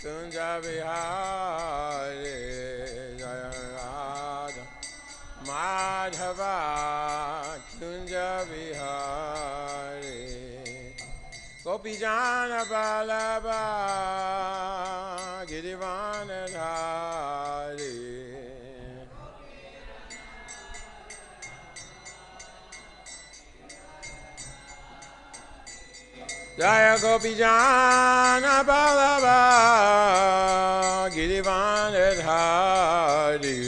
Kunja Vihare Jaya Radha Madhava Kunja Vihare Gopijana Balaba Girivanadhari Jaya Gopijana Balaba Girivanadhari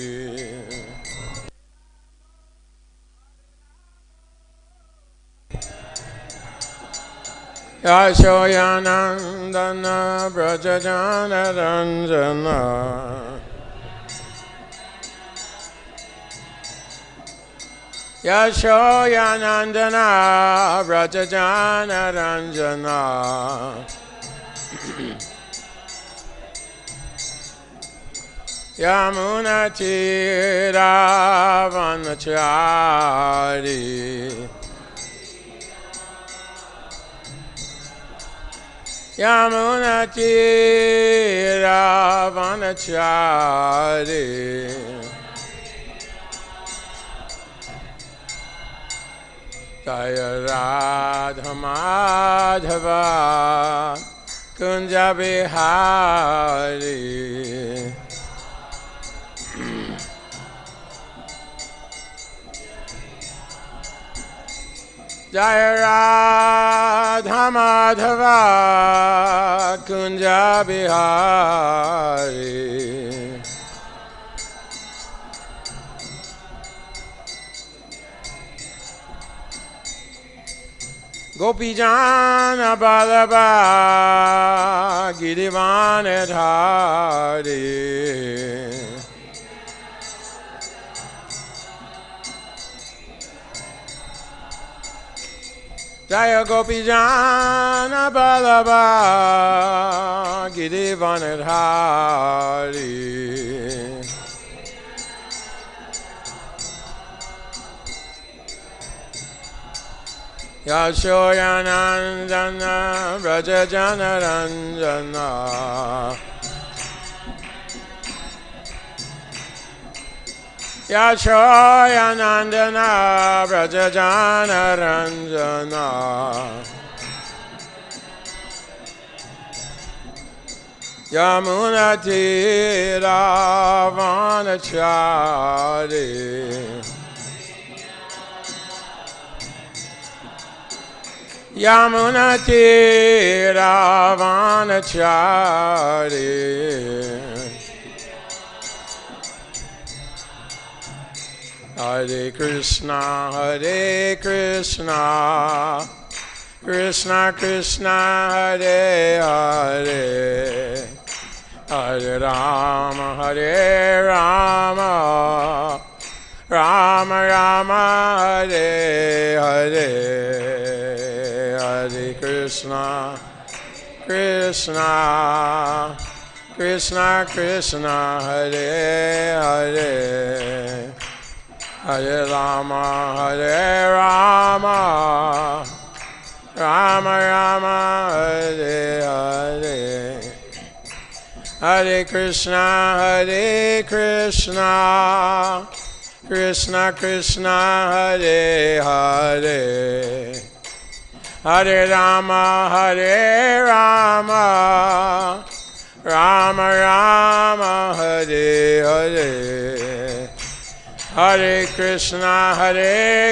Yashoyanandana Brajajana Ranjana Yashoyanandana Brajajana Ranjana Yamunatiravanachari Yamunatiravanachari Jaya Radha Madhava Kunja Vihari Jaya Radha Madhava Kunja Vihari Gopijana Balaba Girivanadhari Jaya Gopijana Balaba Girivanadhari Yashoyanandana Brajajana Ranjana Yashoyanandana Brajajana Ranjana Yamunatiravanachari Yamunatiravanachari Hare Krishna Hare Krishna Krishna Krishna Hare Hare Hare Rama Hare Rama Rama Rama Hare Hare Hare Krishna Krishna Krishna Krishna Hare Hare Hare Rama Hare Rama Rama Rama Hare Hare Hare Krishna Krishna Krishna Hare Hare Hare Rama Rama Rama Hare Hare Hare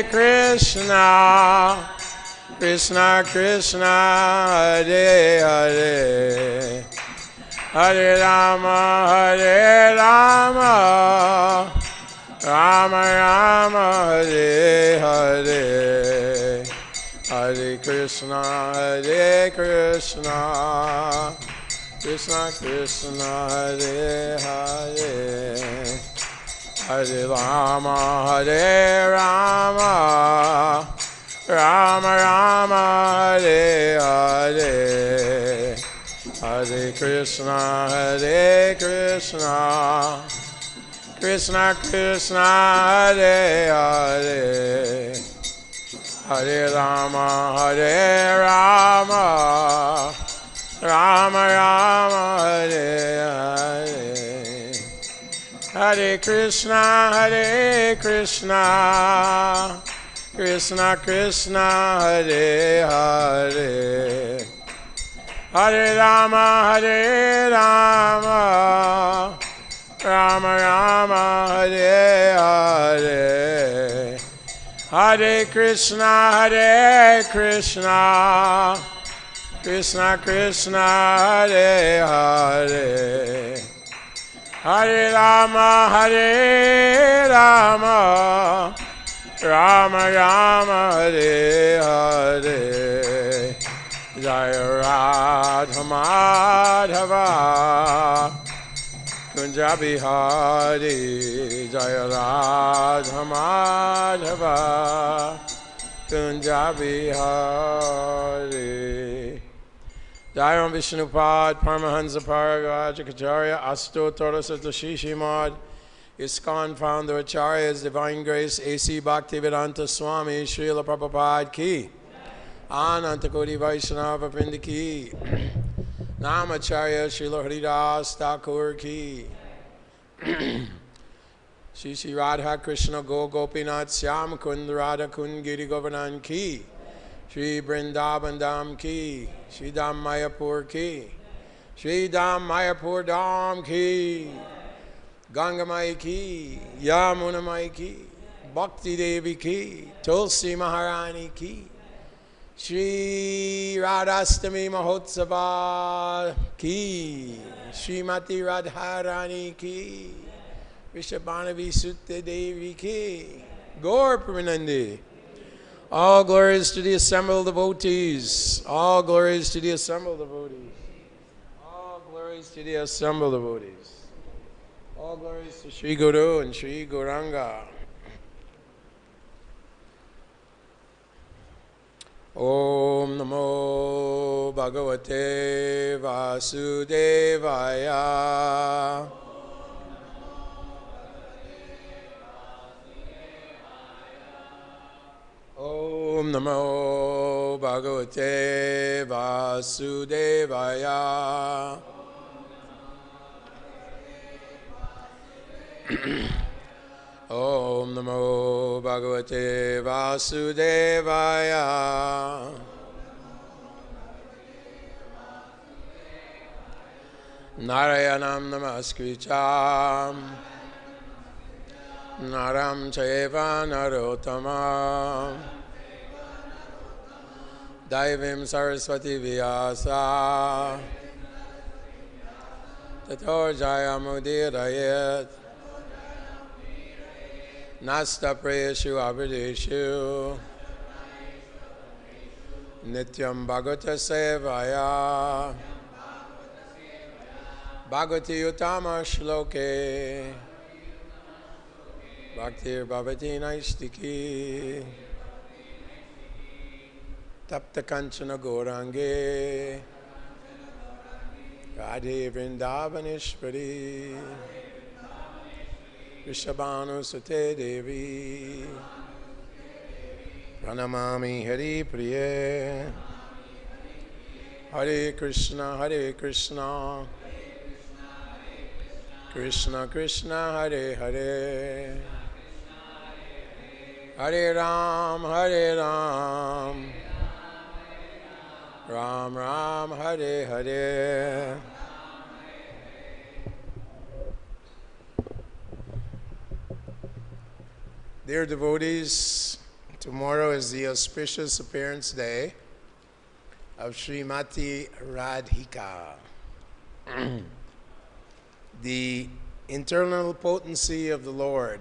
Krishna Krishna Krishna Hare Hare Hare Rama Rama Rama Hare Hare Hare Krishna Krishna Krishna Hare Hare Hare Rama Rama Rama Hare Hare Hare Krishna Krishna Krishna Hare Hare Hare Rama Rama Rama Hare Hare Krishna, Hare Krishna, Krishna Krishna, Hare Hare, Hare Rama, Hare Rama, Rama Rama, Hare Hare, Hare Krishna, Krishna Krishna, Hare Hare, Hare Rama, Rama Rama, Hare Hare, Jaya Radha Madhava, Kunja Bihari, Jaya Radha Madhava, Kunja Bihari. Jayam Vishnupad, Paramahansa Paragajacharya, Asto Torasata Shishimad, iskcon founder Acharya's Divine Grace, A.C. Bhaktivedanta Swami, Srila Prabhupada Ki, Ananta Koti Vaishnava Vrinda Ki, Namacharya Srila Haridas Thakur Ki, Shri Radha Krishna Go Gopinath Syam Kund Radha Kund Giri Govardhan Ki, Shri Vrindavan Dham Ki, Shri Dham Mayapur Ki, Shri Dham Mayapur Dham Ki, Ganga Mai Ki, Yamuna Mai Ki, Bhakti Devi Ki, Tulsi Maharani Ki, Shri Radhastami Mahotsava Ki, Srimati Radharani Ki, Vrishabhanavi Sutta Devi Ki, Gaur Pramanandi. All glories to the assembled devotees. All glories to the assembled devotees. All glories to the assembled devotees. All glories to Sri Guru and Sri Gauranga. Om Namo Bhagavate Vasudevaya. Om Namo Bhagavate Vasudevaya. Om Namo Bhagavate Vasudevaya. Narayanam Namaskritam Naram Chaiva Narottamam Daivim Saraswati Vyasa Tato Jayamudirayat Nasta Prayeshu Abhideshu Nityam Bhagavata Sevaya Bhagavati Uttama Shloke Bhaktir Bhavati Naistiki Tapta Kanchana Gaurange Radhe Vrindavaneshwari Vrishabhanu Sute Devi Pranamami Hari Priye Hare Krishna Krishna Krishna Hare Hare Hare Ram Ram Ram Hare Hare. Dear devotees, tomorrow is the auspicious appearance day of Srimati Radhika, the internal potency of the Lord.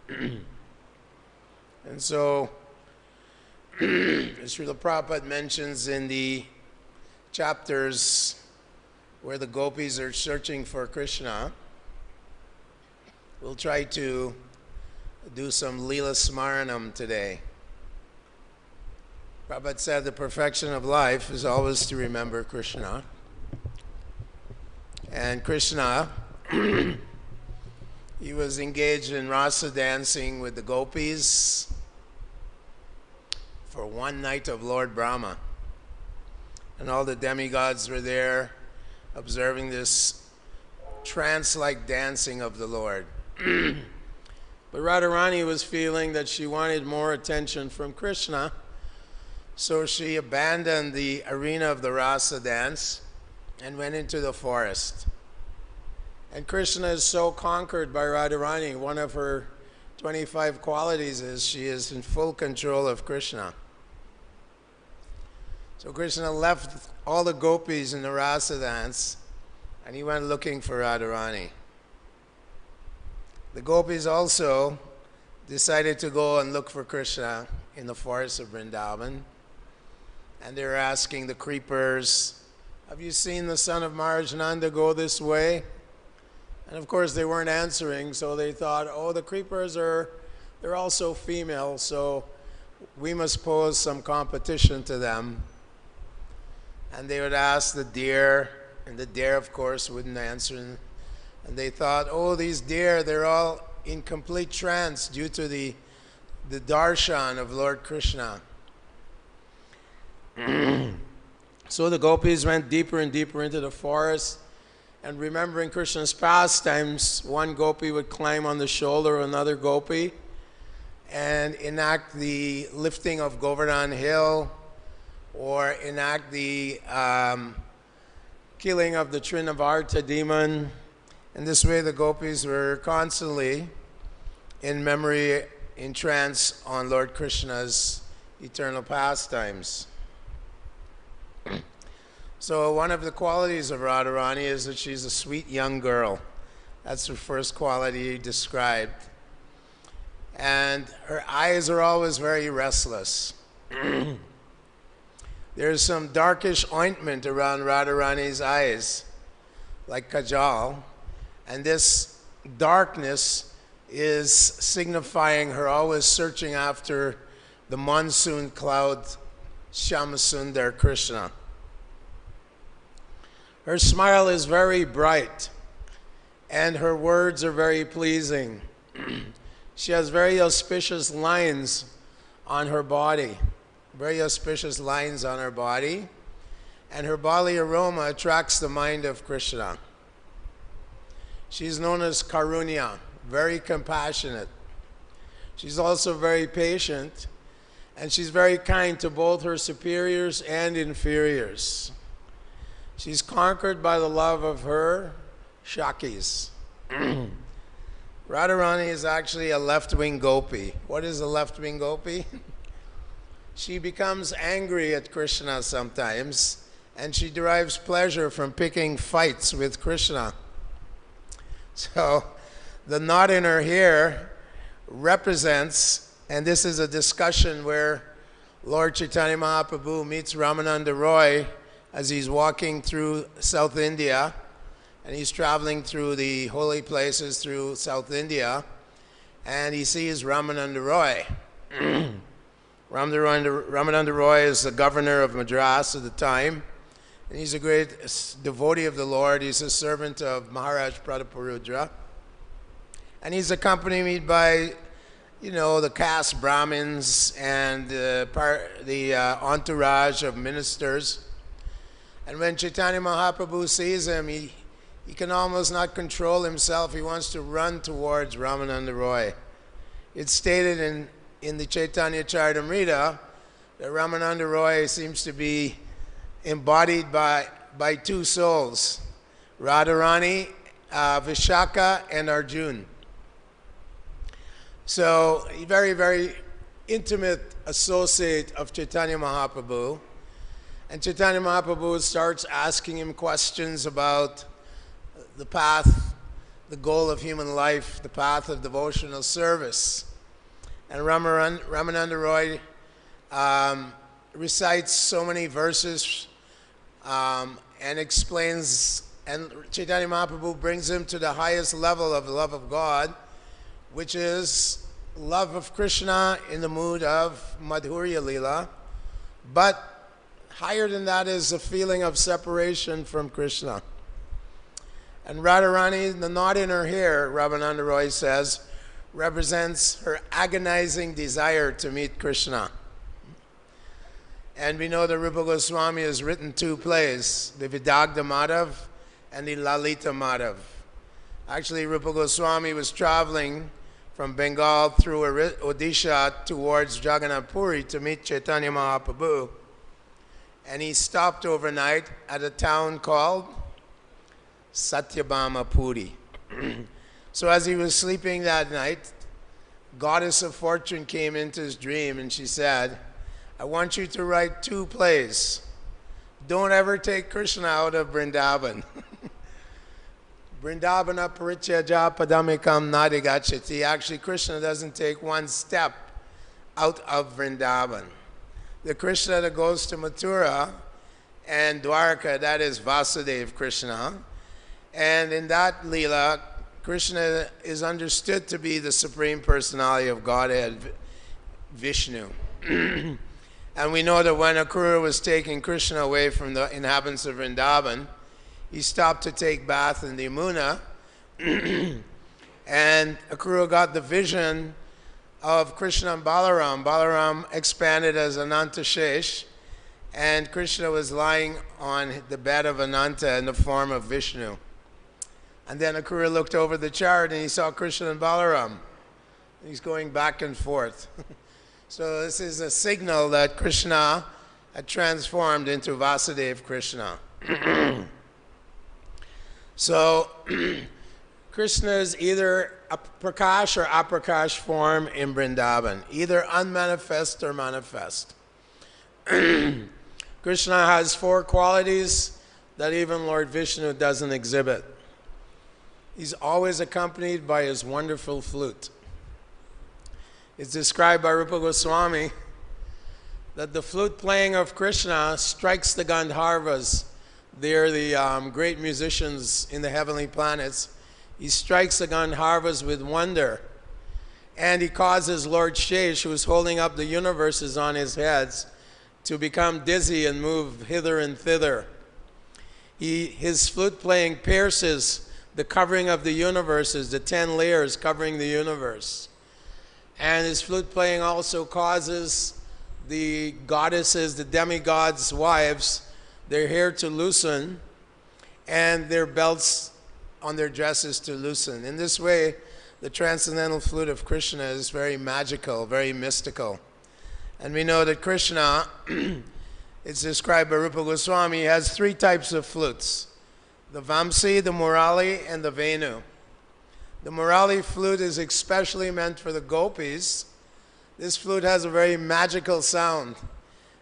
And so, Srila Prabhupada mentions in the chapters where the gopis are searching for Krishna, we'll try to do some Leela Smaranam today. Prabhupada said the perfection of life is always to remember Krishna. And Krishna, he was engaged in rasa dancing with the gopis for one night of Lord Brahma. And all the demigods were there observing this trance-like dancing of the Lord. But Radharani was feeling that she wanted more attention from Krishna, so she abandoned the arena of the rasa dance and went into the forest. And Krishna is so conquered by Radharani. One of her 25 qualities is she is in full control of Krishna. So Krishna left all the gopis in the rasa dance and he went looking for Radharani. The gopis also decided to go and look for Krishna in the forest of Vrindavan. And they were asking the creepers, have you seen the son of Maharaj Nanda go this way? And of course they weren't answering, so they thought, oh, the creepers they're also female, so we must pose some competition to them. And they would ask the deer, and the deer, of course, wouldn't answer. And they thought, oh, these deer, they're all in complete trance due to the darshan of Lord Krishna. So the gopis went deeper and deeper into the forest, and remembering Krishna's pastimes, one gopi would climb on the shoulder of another gopi and enact the lifting of Govardhan Hill, or enact the killing of the Trinavarta demon. And this way the gopis were constantly in memory, in trance on Lord Krishna's eternal pastimes. So one of the qualities of Radharani is that she's a sweet young girl. That's her first quality described. And her eyes are always very restless. There's some darkish ointment around Radharani's eyes, like kajal, and this darkness is signifying her always searching after the monsoon cloud, Shyamasundar Krishna. Her smile is very bright, and her words are very pleasing. She has very auspicious lines on her body. Very auspicious lines on her body, and her bodily aroma attracts the mind of Krishna. She's known as Karunya, very compassionate. She's also very patient, and she's very kind to both her superiors and inferiors. She's conquered by the love of her Shakis. Radharani is actually a left-wing gopi. What is a left-wing gopi? She becomes angry at Krishna sometimes, and she derives pleasure from picking fights with Krishna. So the knot in her hair represents, and this is a discussion where Lord Chaitanya Mahaprabhu meets Ramananda Roy as he's walking through South India, and he's traveling through the holy places through South India, and he sees Ramananda Roy. Ramananda Roy is the governor of Madras at the time, and he's a great devotee of the Lord. He's a servant of Maharaj Prataparudra, and he's accompanied by, the caste Brahmins and the entourage of ministers. And when Chaitanya Mahaprabhu sees him, he can almost not control himself. He wants to run towards Ramananda Roy. It's stated in the Chaitanya Charitamrita that Ramananda Roy seems to be embodied by two souls, Radharani, Vishaka, and Arjun. So, a very, very intimate associate of Chaitanya Mahaprabhu. And Chaitanya Mahaprabhu starts asking him questions about the path, the goal of human life, the path of devotional service. And Ramananda Roy recites so many verses and explains, and Chaitanya Mahaprabhu brings him to the highest level of the love of God, which is love of Krishna in the mood of Madhurya Leela. But higher than that is a feeling of separation from Krishna. And Radharani, the knot in her hair, Ramananda Roy says, represents her agonizing desire to meet Krishna. And we know that Rupa Goswami has written two plays, the Vidagdha Madhav and the Lalita Madhav. Actually, Rupa Goswami was traveling from Bengal through Odisha towards Jagannath Puri to meet Chaitanya Mahaprabhu. And he stopped overnight at a town called Satyabhama Puri. So as he was sleeping that night, Goddess of Fortune came into his dream and she said, I want you to write 2 plays. Don't ever take Krishna out of Vrindavan. Vrindavana parichyaja padamikam nadigachati. Actually, Krishna doesn't take 1 step out of Vrindavan. The Krishna that goes to Mathura and Dwarka, that is Vasudeva Krishna. And in that Leela, Krishna is understood to be the Supreme Personality of Godhead, Vishnu. And we know that when Akrura was taking Krishna away from the inhabitants of Vrindavan, he stopped to take bath in the Yamuna, and Akrura got the vision of Krishna and Balaram. Balaram expanded as Ananta Shesh, and Krishna was lying on the bed of Ananta in the form of Vishnu. And then Akrura looked over the chart and he saw Krishna and Balaram. He's going back and forth. So this is a signal that Krishna had transformed into Vasudeva Krishna. So Krishna is either a prakash or aprakash form in Vrindavan, either unmanifest or manifest. Krishna has 4 qualities that even Lord Vishnu doesn't exhibit. He's always accompanied by his wonderful flute. It's described by Rupa Goswami that the flute playing of Krishna strikes the Gandharvas. They're the great musicians in the heavenly planets. He strikes the Gandharvas with wonder. And he causes Lord Shesh, who is holding up the universes on his heads, to become dizzy and move hither and thither. His flute playing pierces the covering of the universes, the 10 layers covering the universe. And his flute playing also causes the goddesses, the demigods' wives, their hair to loosen and their belts on their dresses to loosen. In this way, the transcendental flute of Krishna is very magical, very mystical. And we know that Krishna, it's described by Rupa Goswami, has 3 types of flutes: the Vamsi, the Murari, and the Venu. The Murari flute is especially meant for the gopis. This flute has a very magical sound.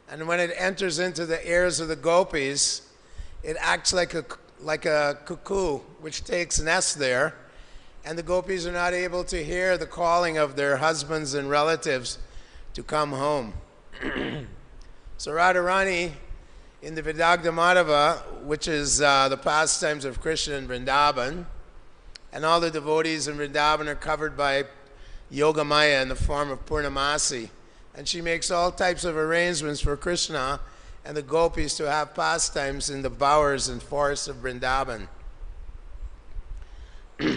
And when it enters into the ears of the gopis, it acts like a cuckoo, which takes nest there. And the gopis are not able to hear the calling of their husbands and relatives to come home. So Radharani, in the Vidagdha Madhava, which is the pastimes of Krishna in Vrindavan, and all the devotees in Vrindavan are covered by Yogamaya in the form of Purnamasi. And she makes all types of arrangements for Krishna and the gopis to have pastimes in the bowers and forests of Vrindavan.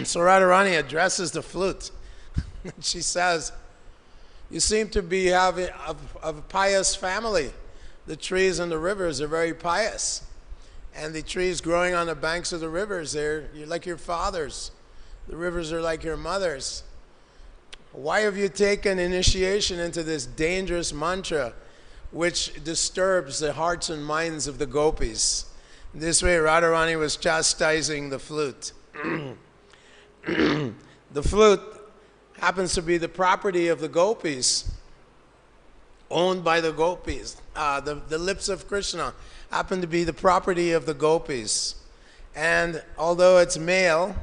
So Radharani addresses the flute. She says, you seem to be having a pious family. The trees and the rivers are very pious. And the trees growing on the banks of the rivers, you're like your fathers. The rivers are like your mothers. Why have you taken initiation into this dangerous mantra which disturbs the hearts and minds of the gopis? In this way, Radharani was chastising the flute. The flute happens to be the property of the gopis, owned by the gopis. The lips of Krishna happen to be the property of the gopis. And although it's male,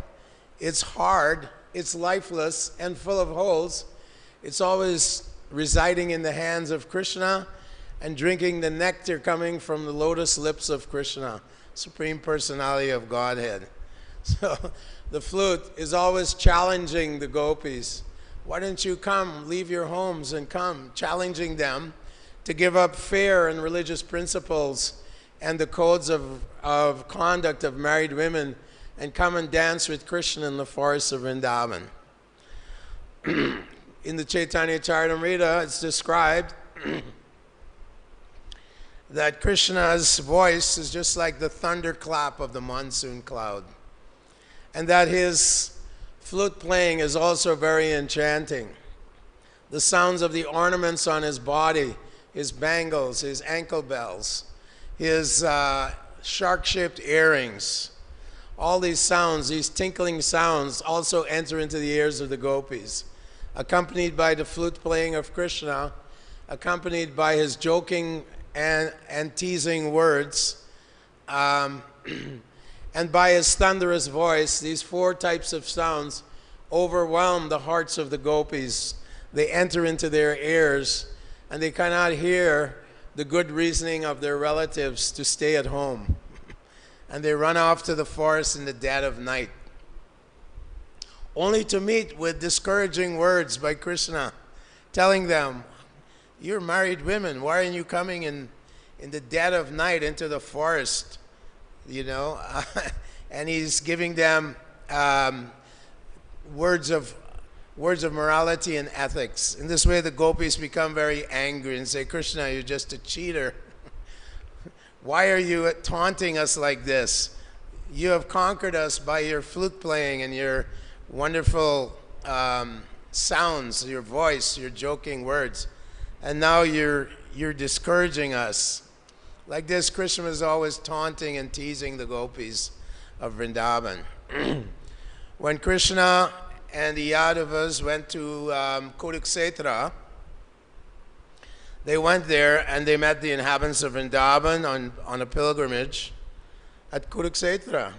it's hard, it's lifeless, and full of holes. It's always residing in the hands of Krishna and drinking the nectar coming from the lotus lips of Krishna, Supreme Personality of Godhead. So the flute is always challenging the gopis. Why don't you come, leave your homes and come, challenging them to give up fair and religious principles and the codes of conduct of married women and come and dance with Krishna in the forests of Vrindavan. In the Chaitanya Charitamrita, it's described that Krishna's voice is just like the thunderclap of the monsoon cloud. and that his flute playing is also very enchanting. The sounds of the ornaments on his body, his bangles, his ankle bells, his shark-shaped earrings, all these sounds, these tinkling sounds also enter into the ears of the gopis, accompanied by the flute playing of Krishna, accompanied by his joking and teasing words, and by his thunderous voice. These four types of sounds overwhelm the hearts of the gopis. They enter into their ears, and they cannot hear the good reasoning of their relatives to stay at home. And they run off to the forest in the dead of night, only to meet with discouraging words by Krishna, telling them, "You're married women, why aren't you coming in the dead of night into the forest?" You know, and he's giving them words of morality and ethics. In this way, the gopis become very angry and say, "Krishna, you're just a cheater. Why are you taunting us like this? You have conquered us by your flute playing and your wonderful sounds, your voice, your joking words. And now you're discouraging us." Like this, Krishna was always taunting and teasing the gopis of Vrindavan. When Krishna and the Yadavas went to Kuruksetra, they went there and they met the inhabitants of Vrindavan on a pilgrimage at Kuruksetra.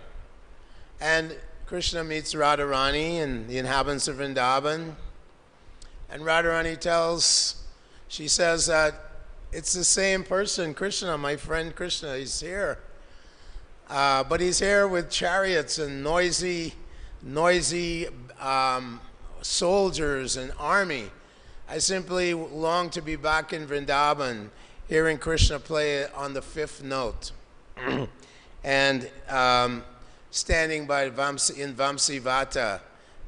And Krishna meets Radharani and the inhabitants of Vrindavan. And Radharani she says that it's the same person, Krishna, my friend Krishna, he's here. But he's here with chariots and noisy soldiers and army. I simply long to be back in Vrindavan, hearing Krishna play on the fifth note, and standing by in Vamsivata,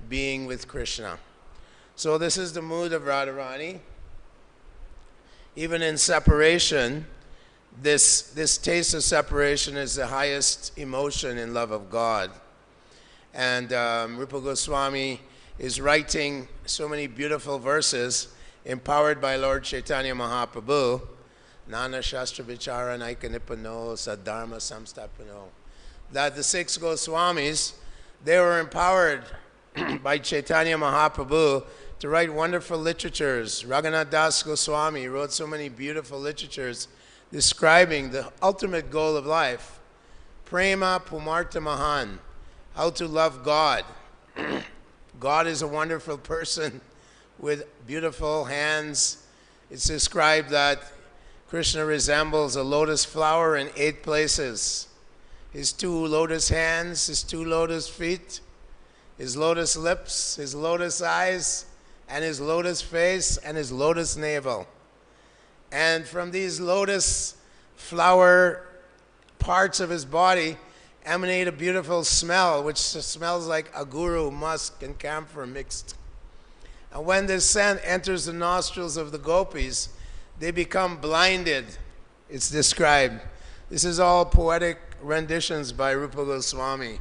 being with Krishna. So this is the mood of Radharani. Even in separation, this taste of separation is the highest emotion in love of God. And Rupa Goswami is writing so many beautiful verses, empowered by Lord Chaitanya Mahaprabhu, Nana Shastra Vichara Naika Nipano Sadharma Samstapano, that the six Goswamis, they were empowered by Chaitanya Mahaprabhu to write wonderful literatures. Raghunath Das Goswami wrote so many beautiful literatures describing the ultimate goal of life, Prema Pumartha Mahan, how to love God. God is a wonderful person with beautiful hands. It's described that Krishna resembles a lotus flower in 8 places. His 2 lotus hands, his 2 lotus feet, his lotus lips, his lotus eyes, and his lotus face, and his lotus navel. And from these lotus flower parts of his body emanate a beautiful smell, which smells like aguru, musk, and camphor mixed. And when this scent enters the nostrils of the gopis, they become blinded, it's described. This is all poetic renditions by Rupa Goswami.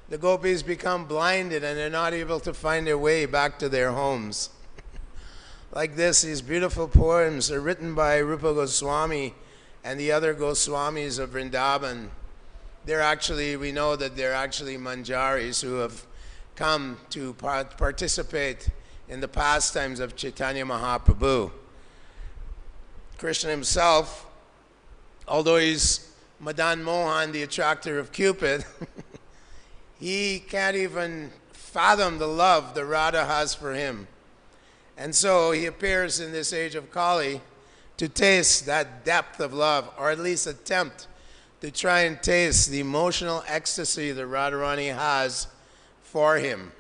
The gopis become blinded and they're not able to find their way back to their homes. Like this, these beautiful poems are written by Rupa Goswami and the other Goswamis of Vrindavan. We know that they're actually manjaris who have come to participate in the pastimes of Chaitanya Mahaprabhu. Krishna himself, although he's Madan Mohan, the attractor of Cupid, he can't even fathom the love that Radha has for him. And so he appears in this age of Kali to taste that depth of love, or at least attempt to try and taste the emotional ecstasy that Radharani has for him.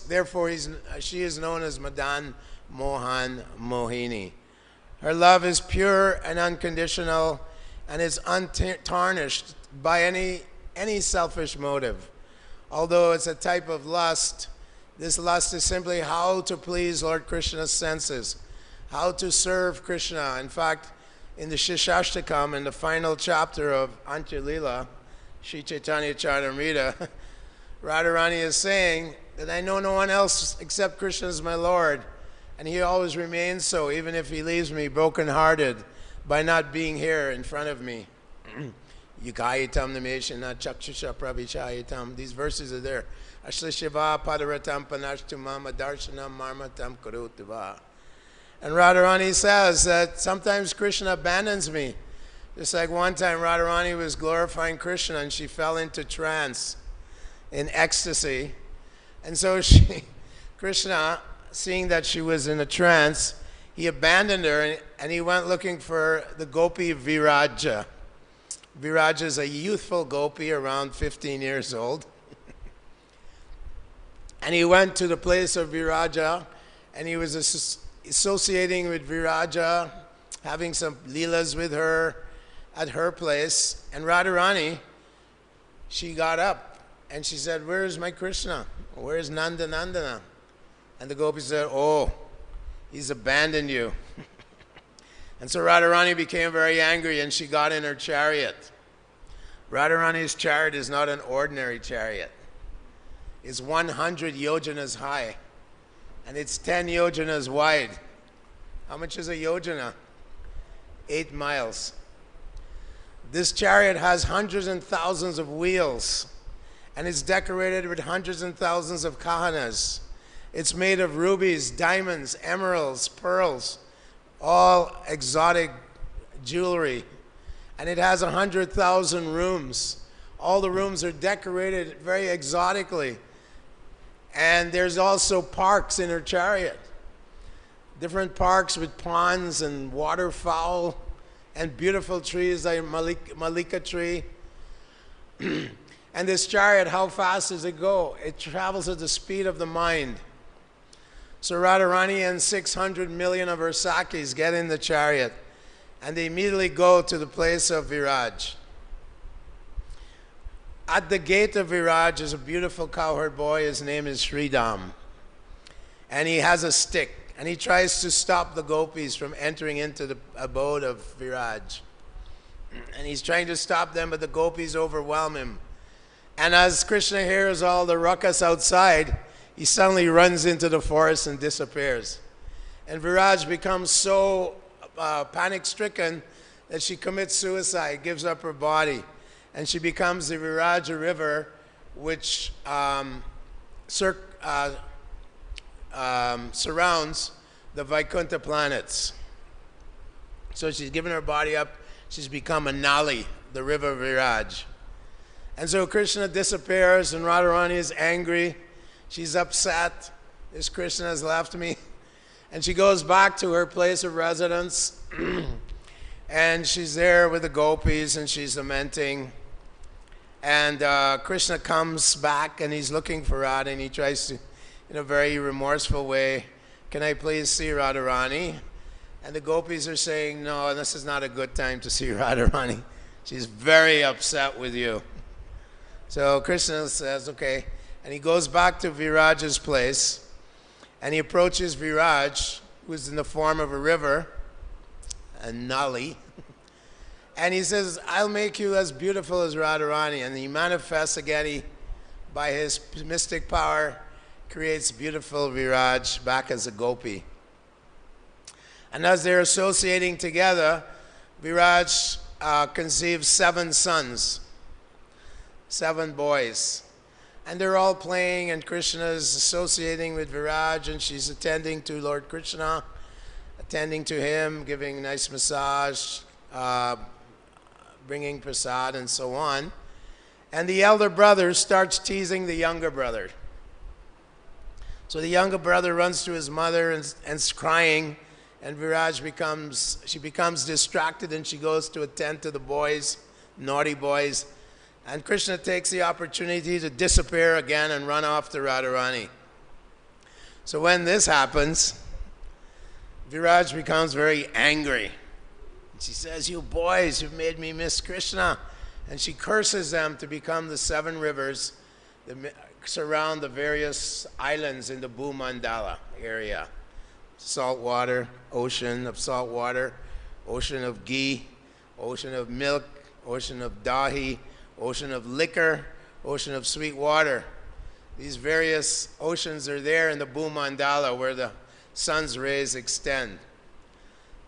Therefore, she is known as Madan Mohan Mohini. Her love is pure and unconditional, and is untarnished by any selfish motive. Although it's a type of lust, this lust is simply how to please Lord Krishna's senses, how to serve Krishna. In fact, in the Shishashtakam, in the final chapter of Antya-lila, Sri Chaitanya Charitamrita, Radharani is saying that I know no one else except Krishna is my Lord, and he always remains so, even if he leaves me broken-hearted by not being here in front of me. Yukayitam nameshana chakshusha pravichayitam. These verses are there. Ashla shiva padaratam panashtumam adarshanam marmatam karutiva. And Radharani says that sometimes Krishna abandons me. Just like one time Radharani was glorifying Krishna and she fell into trance, in ecstasy. And so Krishna, seeing that she was in a trance, he abandoned her and he went looking for the gopi Viraja. Viraja is a youthful gopi around 15 years old. And he went to the place of Viraja and he was associating with Viraja, having some leelas with her at her place. And Radharani, she got up and she said, "Where is my Krishna? Where is Nanda Nandana?" And the gopi said, "Oh, he's abandoned you." And so Radharani became very angry and she got in her chariot. Radharani's chariot is not an ordinary chariot. It's 100 yojanas high and it's 10 yojanas wide. How much is a yojana? 8 miles. This chariot has hundreds and thousands of wheels and it's decorated with hundreds and thousands of kahanas. It's made of rubies, diamonds, emeralds, pearls, all exotic jewelry. And it has 100,000 rooms. All the rooms are decorated very exotically. And there's also parks in her chariot. Different parks with ponds and waterfowl and beautiful trees like Malika tree. And this chariot, how fast does it go? It travels at the speed of the mind. So Radharani and 600 million of her sakis get in the chariot and they immediately go to the place of Viraj. At the gate of Viraj is a beautiful cowherd boy. His name is Sridham. And he has a stick and he tries to stop the gopis from entering into the abode of Viraj. And he's trying to stop them, but the gopis overwhelm him. And as Krishna hears all the ruckus outside, he suddenly runs into the forest and disappears. And Viraj becomes so panic-stricken that she commits suicide, gives up her body. And she becomes the Viraja river, which surrounds the Vaikuntha planets. So she's given her body up. She's become a Nali, the river Viraj. And so Krishna disappears and Radharani is angry. She's upset. This Krishna has left me. And she goes back to her place of residence. And she's there with the gopis and she's lamenting. And Krishna comes back and he's looking for Radha and he tries to, in a very remorseful way, "Can I please see Radharani?" And the gopis are saying, "No, this is not a good time to see Radharani. She's very upset with you." So Krishna says, "Okay." And he goes back to Viraj's place and he approaches Viraj, who is in the form of a river, a Nali. And he says, "I'll make you as beautiful as Radharani." And he manifests again, by his mystic power, creates beautiful Viraj back as a gopi. And as they're associating together, Viraj conceives 7 sons, 7 boys. And they're all playing and Krishna is associating with Viraj and she's attending to Lord Krishna, attending to him, giving a nice massage, bringing prasad and so on. And the elder brother starts teasing the younger brother. So the younger brother runs to his mother and is crying, and Viraj becomes distracted and she goes to attend to the boys, naughty boys. And Krishna takes the opportunity to disappear again and run off to Radharani. So when this happens, Viraj becomes very angry. She says, "You boys, you've made me miss Krishna." And she curses them to become the 7 rivers that surround the various islands in the Bhumandala area. Salt water, ocean of salt water, ocean of ghee, ocean of milk, ocean of dahi, ocean of liquor, ocean of sweet water. These various oceans are there in the Bhumandala where the sun's rays extend.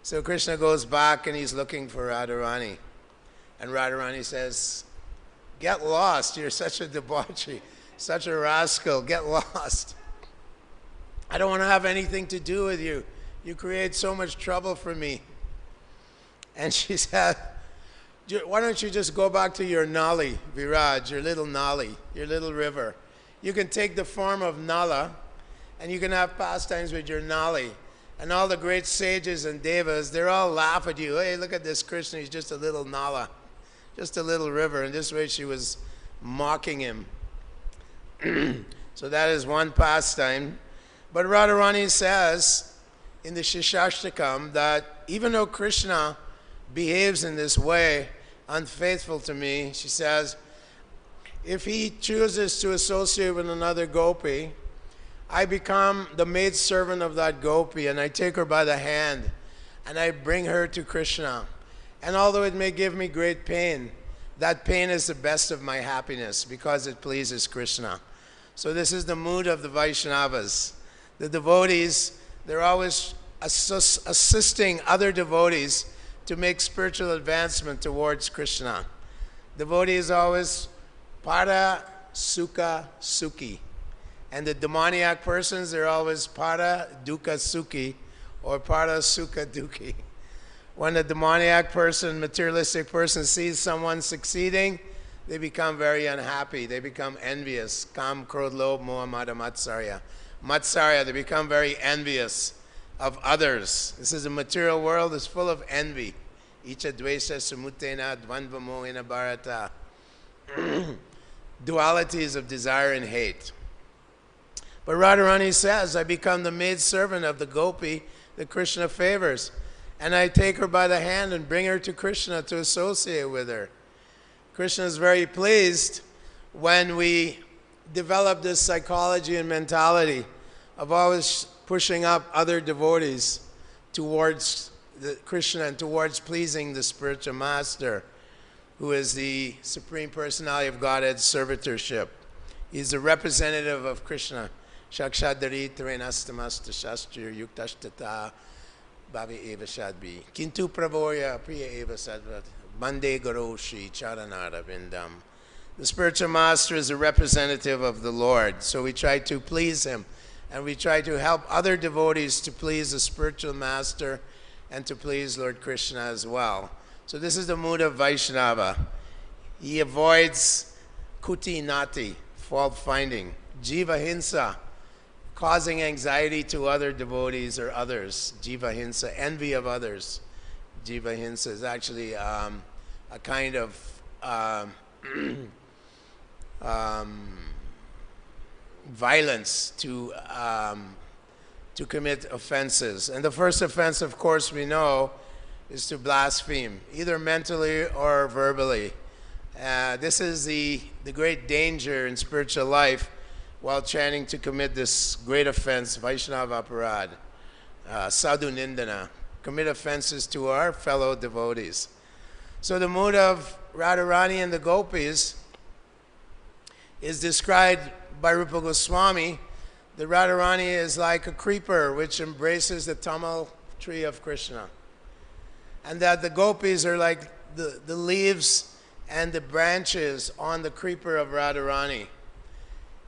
So Krishna goes back and he's looking for Radharani. And Radharani says, get lost, you're such a debauchee, such a rascal, get lost. I don't want to have anything to do with you. You create so much trouble for me. And she said, why don't you just go back to your Nali, Viraj, your little Nali, your little river. You can take the form of Nala, and you can have pastimes with your Nali. And all the great sages and devas, they're all laugh at you. Hey, look at this Krishna, he's just a little Nala, just a little river. And this way she was mocking him. So that is one pastime. But Radharani says in the Shishashtakam that even though Krishna behaves in this way, unfaithful to me, she says, if he chooses to associate with another gopi, I become the maidservant of that gopi, and I take her by the hand, and I bring her to Krishna. And although it may give me great pain, that pain is the best of my happiness, because it pleases Krishna. So this is the mood of the Vaishnavas. The devotees, they're always assisting other devotees to make spiritual advancement towards Krishna. Devotee is always para, sukha, sukhi. And the demoniac persons, they're always para, dukkha, sukhi, or para, sukha, dukhi. When a demoniac person, materialistic person, sees someone succeeding, they become very unhappy. They become envious. Kam, krodh, lobh, moha, mada, matsarya. Matsarya, they become very envious of others. This is a material world that's full of envy. Icha dvesha samutena dvandva mohena bharata. Dualities of desire and hate. But Radharani says, I become the maidservant of the gopi that Krishna favors. And I take her by the hand and bring her to Krishna to associate with her. Krishna is very pleased when we develop this psychology and mentality of always pushing up other devotees towards Krishna and towards pleasing the spiritual master, who is the Supreme Personality of Godhead's servitorship. He's the representative of Krishna. Shakshadari Trenastamasta Shastri Yuktashtata Bhavi Eva Shadbi. Kintu Pravoya Priya Eva Sadvat Bande Garoshi Charanara Vindam. The spiritual master is a representative of the Lord, so we try to please him, and we try to help other devotees to please the spiritual master and to please Lord Krishna as well. So this is the mood of Vaishnava. He avoids kuti nati, fault finding, jiva hinsa, causing anxiety to other devotees or others, jiva hinsa, envy of others. Jiva hinsa is actually a kind of violence to commit offenses. And the first offense, of course, we know is to blaspheme, either mentally or verbally. This is the great danger in spiritual life while chanting to commit this great offense, Vaishnava aparad, sadhu nindana, commit offenses to our fellow devotees. So the mood of Radharani and the gopis is described by Rupa Goswami. The Radharani is like a creeper which embraces the tamal tree of Krishna. And that the gopis are like the leaves and the branches on the creeper of Radharani.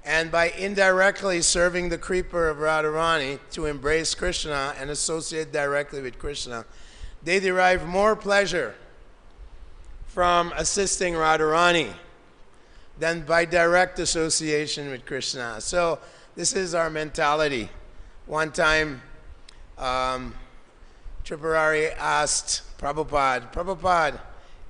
And by indirectly serving the creeper of Radharani to embrace Krishna and associate directly with Krishna, they derive more pleasure from assisting Radharani than by direct association with Krishna. So this is our mentality. One time, Tripurari asked Prabhupada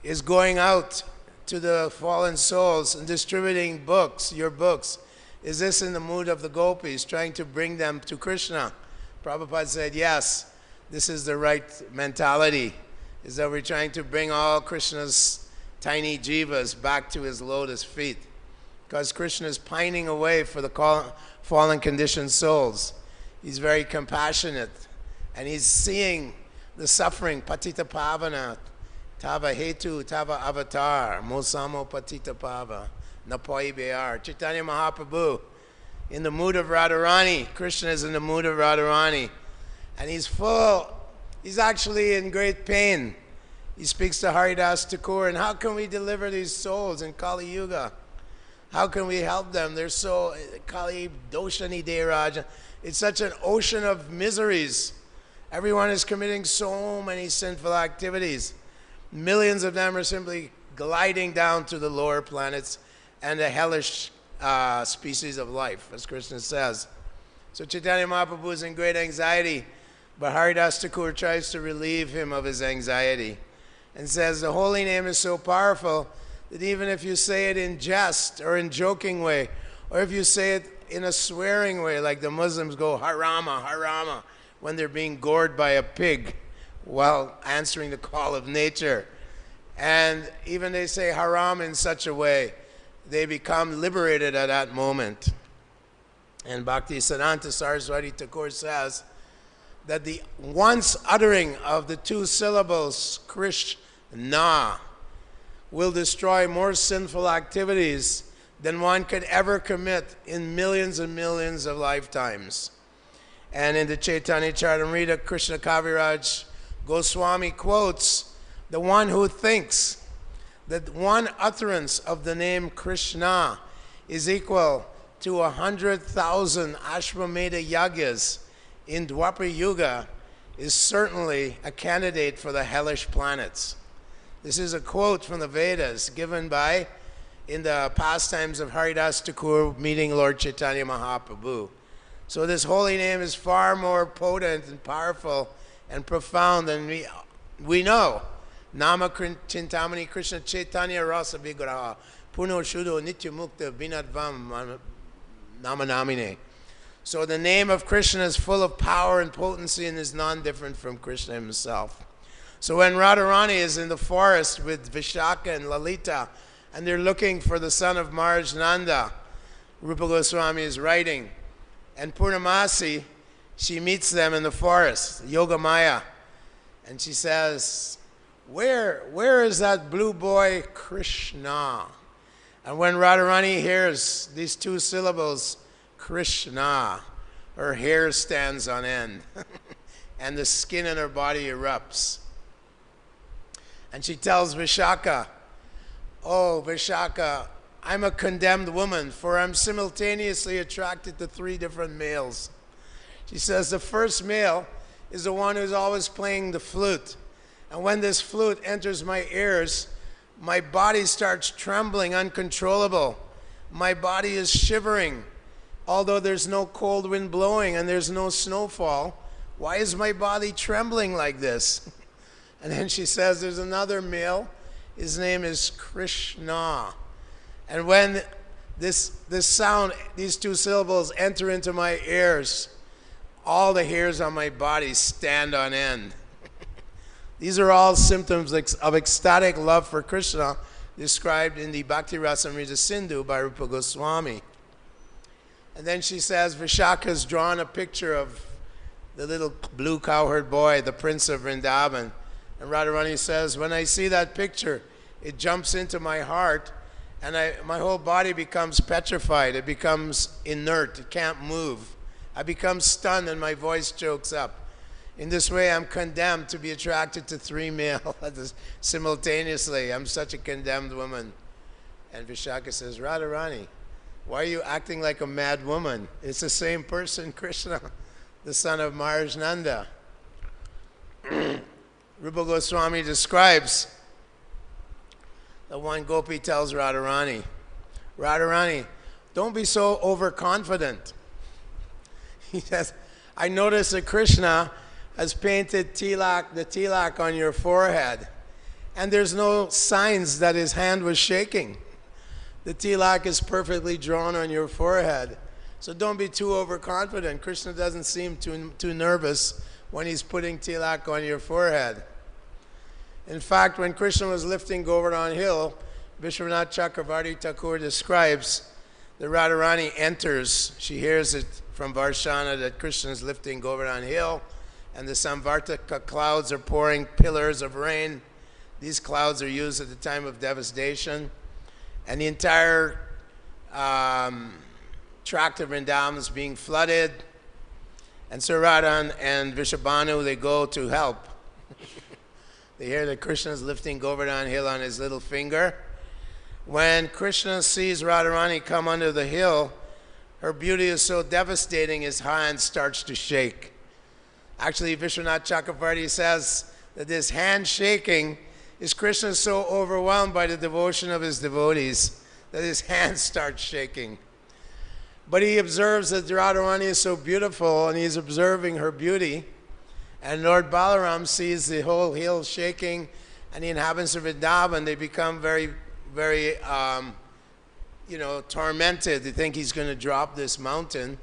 is going out to the fallen souls and distributing books, your books. Is this in the mood of the gopis, trying to bring them to Krishna? Prabhupada said, yes, this is the right mentality, is that we're trying to bring all Krishna's tiny jivas back to his lotus feet. Because Krishna is pining away for the fallen conditioned souls. He's very compassionate, and he's seeing the suffering, patita pavana, Tava hetu, tava avatar, mosamo patita pava, napoi bear. Chaitanya Mahaprabhu, in the mood of Radharani. Krishna is in the mood of Radharani. And he's actually in great pain. He speaks to Haridas Thakur, and how can we deliver these souls in Kali Yuga? How can we help them? They're so, Kali Doshani Deiraja. It's such an ocean of miseries. Everyone is committing so many sinful activities. Millions of them are simply gliding down to the lower planets and the hellish species of life, as Krishna says. So Chaitanya Mahaprabhu is in great anxiety, but Haridas Thakur tries to relieve him of his anxiety and says the holy name is so powerful that even if you say it in jest or in joking way, or if you say it in a swearing way, like the Muslims go, Harama, Harama, when they're being gored by a pig while answering the call of nature. And even they say haram in such a way, they become liberated at that moment. And Bhakti Siddhanta Saraswati Thakur says that the once uttering of the two syllables, Krishna, will destroy more sinful activities than one could ever commit in millions and millions of lifetimes. And in the Chaitanya Charitamrita, Krishna Kaviraj Goswami quotes, the one who thinks that one utterance of the name Krishna is equal to 100,000 Ashwamedha yagyas in Dwapara Yuga is certainly a candidate for the hellish planets. This is a quote from the Vedas given by, in the pastimes of Haridas Thakur meeting Lord Chaitanya Mahaprabhu. So this holy name is far more potent and powerful and profound than we know. Nama Chintamani Krishna Chaitanya Rasa Vigraha Puno Shuddho Nitya Mukta Vinadvam Nama Namine. So the name of Krishna is full of power and potency and is non-different from Krishna himself. So when Radharani is in the forest with Vishaka and Lalita, and they're looking for the son of Maharaj Nanda, Rupa Goswami is writing, and Purnamasi, she meets them in the forest, Yoga Maya, and she says, where is that blue boy Krishna? And when Radharani hears these two syllables, Krishna, her hair stands on end, and the skin in her body erupts. And she tells Vishaka, oh, Vishaka, I'm a condemned woman, for I'm simultaneously attracted to 3 different males. She says the first male is the one who's always playing the flute. And when this flute enters my ears, my body starts trembling uncontrollable. My body is shivering. Although there's no cold wind blowing and there's no snowfall, why is my body trembling like this? And then she says there's another male. His name is Krishna. And when this sound, these 2 syllables enter into my ears, all the hairs on my body stand on end. These are all symptoms of ecstatic love for Krishna described in the Bhakti Rasamrita Sindhu by Rupa Goswami. And then she says Vishaka's drawn a picture of the little blue cowherd boy, the prince of Vrindavan. And Radharani says, when I see that picture, it jumps into my heart and my whole body becomes petrified. It becomes inert. It can't move. I become stunned and my voice chokes up. In this way, I'm condemned to be attracted to 3 males simultaneously. I'm such a condemned woman. And Vishaka says, Radharani, why are you acting like a mad woman? It's the same person, Krishna, the son of Maharaj Nanda. Rupa Goswami describes that one gopi tells Radharani, Radharani, don't be so overconfident. He says, I notice that Krishna has painted the tilak on your forehead, and there's no signs that his hand was shaking. The tilak is perfectly drawn on your forehead. So don't be too overconfident. Krishna doesn't seem too nervous when he's putting tilak on your forehead. In fact, when Krishna was lifting Govardhan Hill, Vishwanath Chakravarti Thakur describes that Radharani enters. She hears it from Varshana that Krishna is lifting Govardhan Hill, and the Samvartaka clouds are pouring pillars of rain These clouds are used at the time of devastation. And the entire tract of Vrindavan is being flooded. And so Radha and Vrishabhanu, they go to help. They hear that Krishna is lifting Govardhan hill on his little finger. When Krishna sees Radharani come under the hill, her beauty is so devastating, his hand starts to shake. Actually, Vishwanath Chakravarti says that this hand shaking is Krishna so overwhelmed by the devotion of his devotees that his hand starts shaking. But he observes that Radharani is so beautiful, and he's observing her beauty. And Lord Balaram sees the whole hill shaking, and the inhabitants of Vrindavan, they become very, very, tormented. They think he's going to drop this mountain.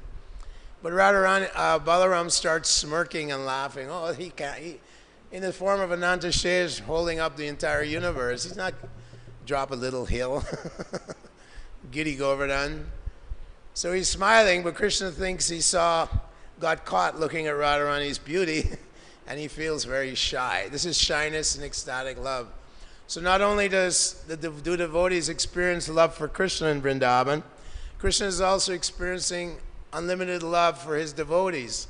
But Radharani, Balaram starts smirking and laughing. Oh, he can't. In the form of Ananta Shesh holding up the entire universe. He's not drop a little hill. Giri Govardhan. So he's smiling, but Krishna thinks got caught looking at Radharani's beauty, and he feels very shy. This is shyness and ecstatic love. So not only do devotees experience love for Krishna in Vrindavan, Krishna is also experiencing unlimited love for his devotees.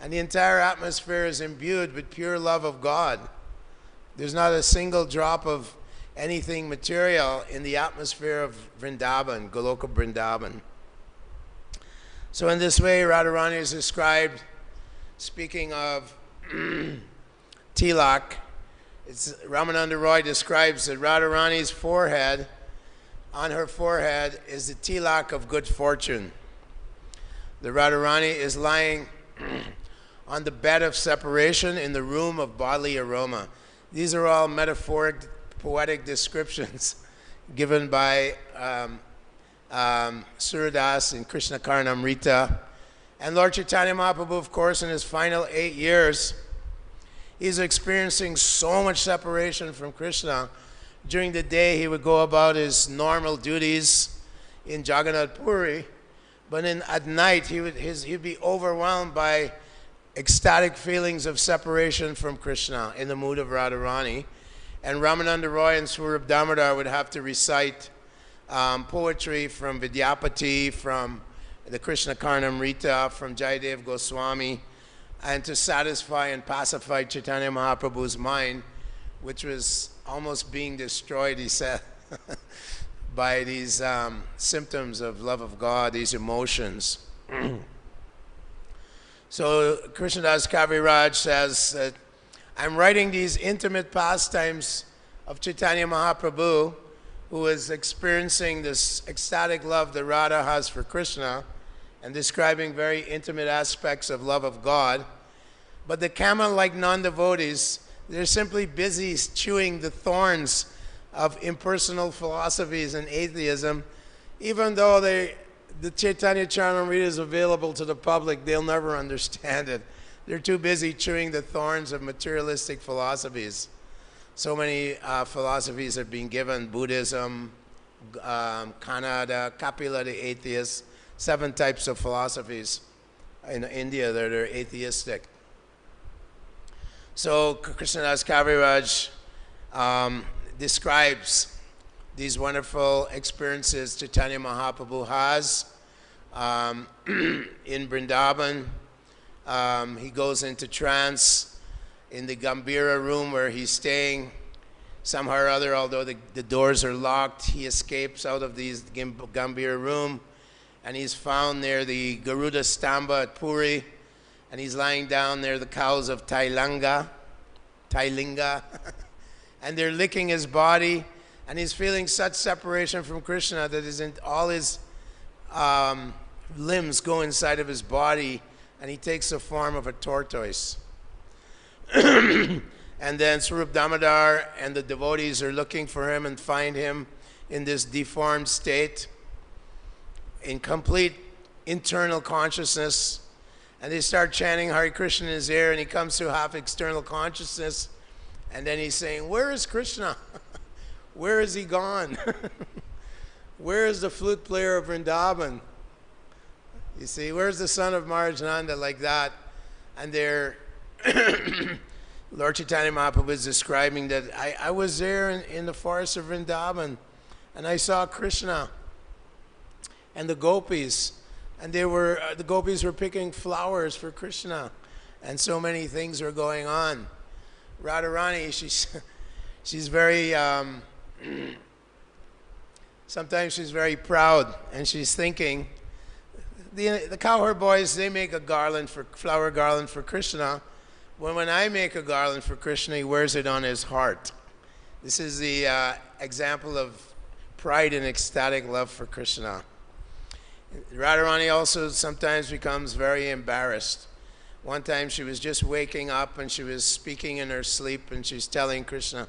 And the entire atmosphere is imbued with pure love of God. There's not a single drop of anything material in the atmosphere of Vrindavan, Goloka Vrindavan. So in this way, Radharani is described, speaking of tilak, Ramananda Roy describes that Radharani's forehead, on her forehead, is the tilak of good fortune. The Radharani is lying on the bed of separation in the room of bodily aroma. These are all metaphoric, poetic descriptions given by Suradas in Krishna Karnamrita. And Lord Chaitanya Mahaprabhu, of course, in his final 8 years, he's experiencing so much separation from Krishna. During the day, he would go about his normal duties in Jagannath Puri, but at night, he'd be overwhelmed by ecstatic feelings of separation from Krishna in the mood of Radharani. And Ramananda Roy and Swarup Damodar would have to recite poetry from Vidyapati, from the Krishna Karnamrita, from Jayadev Goswami, and to satisfy and pacify Chaitanya Mahaprabhu's mind, which was almost being destroyed, he said, by these symptoms of love of God, these emotions. So Krishnadas Kaviraj says that I'm writing these intimate pastimes of Chaitanya Mahaprabhu, who is experiencing this ecstatic love that Radha has for Krishna, and describing very intimate aspects of love of God. But the camel-like non-devotees, they're simply busy chewing the thorns of impersonal philosophies and atheism. Even though the Chaitanya Charitamrita is available to the public, they'll never understand it. They're too busy chewing the thorns of materialistic philosophies. So many philosophies have been given: Buddhism, Kanada, Kapila the atheist, 7 types of philosophies in India that are atheistic. So Krishnadas Kaviraj describes these wonderful experiences Chaitanya Mahaprabhu has in Vrindavan. He goes into trance in the Gambhira room where he's staying. Somehow or other, although the doors are locked, he escapes out of the Gambhira room, and he's found near the Garuda Stamba at Puri, and he's lying down near the cows of Tailinga, and they're licking his body, and he's feeling such separation from Krishna that all his limbs go inside of his body, and he takes the form of a tortoise. And then Swarup Damodar and the devotees are looking for him and find him in this deformed state, in complete internal consciousness. And they start chanting Hare Krishna in his ear, and he comes to half external consciousness. And then he's saying, "Where is Krishna? Where is he gone? Where is the flute player of Vrindavan? You see, where's the son of Maharaj Nanda?" Like that. And they're Lord Chaitanya Mahaprabhu is describing that I was there in the forest of Vrindavan, and I saw Krishna and the gopis, and the gopis were picking flowers for Krishna, and so many things were going on. Radharani, she's very sometimes she's very proud, and she's thinking, the cowherd boys, they make a flower garland for Krishna. When I make a garland for Krishna, he wears it on his heart. This is the example of pride and ecstatic love for Krishna. Radharani also sometimes becomes very embarrassed. One time she was just waking up and she was speaking in her sleep, and she's telling Krishna,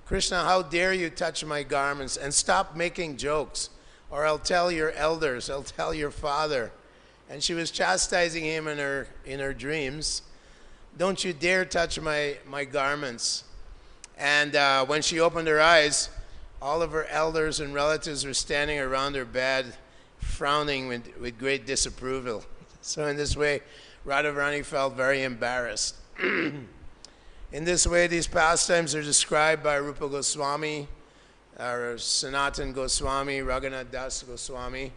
Krishna, how dare you touch my garments, and stop making jokes, or I'll tell your elders, I'll tell your father. And she was chastising him in her dreams. Don't you dare touch my garments. And when she opened her eyes, all of her elders and relatives were standing around her bed, frowning with great disapproval. So in this way, Radharani felt very embarrassed. In this way, these pastimes are described by Rupa Goswami, or Sanatan Goswami, Raghunath Das Goswami.